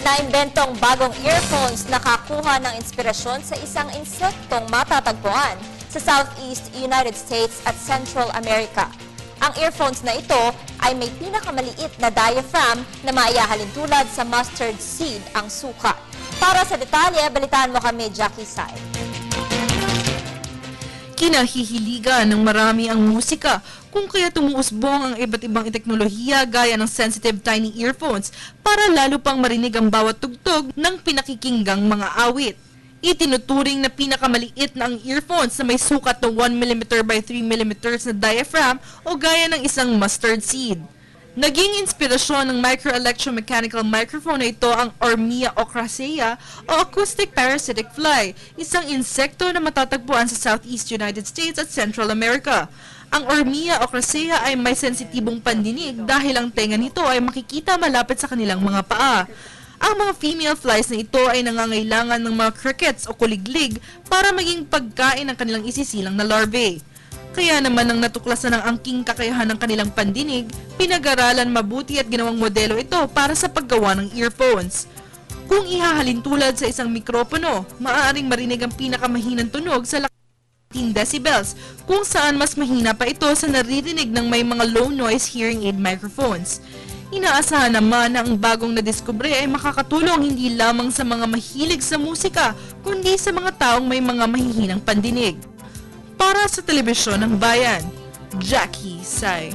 Naimbentong bagong earphones nakakuha ng inspirasyon sa isang insektong matatagpuan sa Southeast United States at Central America. Ang earphones na ito ay may pinakamaliit na diaphragm na maihahalin tulad sa mustard seed ang suka. Para sa detalye, balitaan mo kami, Jackie Sai. Kinahihiligan ng marami ang musika kung kaya tumuusbong ang iba't ibang teknolohiya gaya ng sensitive tiny earphones para lalo pang marinig ang bawat tugtog ng pinakikinggang mga awit. Itinuturing na pinakamaliit na ang earphones na may sukat na 1mm by 3mm na diaphragm o gaya ng isang mustard seed. Naging inspirasyon ng micro-electromechanical microphone na ito ang Ormia ocracea o acoustic parasitic fly, isang insekto na matatagpuan sa Southeast United States at Central America. Ang Ormia ocracea ay may sensitibong pandinig dahil ang tenga nito ay makikita malapit sa kanilang mga paa. Ang mga female flies na ito ay nangangailangan ng mga crickets o kuliglig para maging pagkain ng kanilang isisilang na larvae. Kaya naman nang natuklasan ng angking kakayahan ng kanilang pandinig, pinag-aralan mabuti at ginawang modelo ito para sa paggawa ng earphones. Kung ihahalin tulad sa isang mikropono, maaaring marinig ang pinakamahinang tunog sa 10 decibels, kung saan mas mahina pa ito sa naririnig ng may mga low noise hearing aid microphones. Inaasahan naman na ang bagong nadiskubre ay makakatulong hindi lamang sa mga mahilig sa musika, kundi sa mga taong may mga mahihinang pandinig. Para sa Telebisyon ng Bayan, Jackie Sai.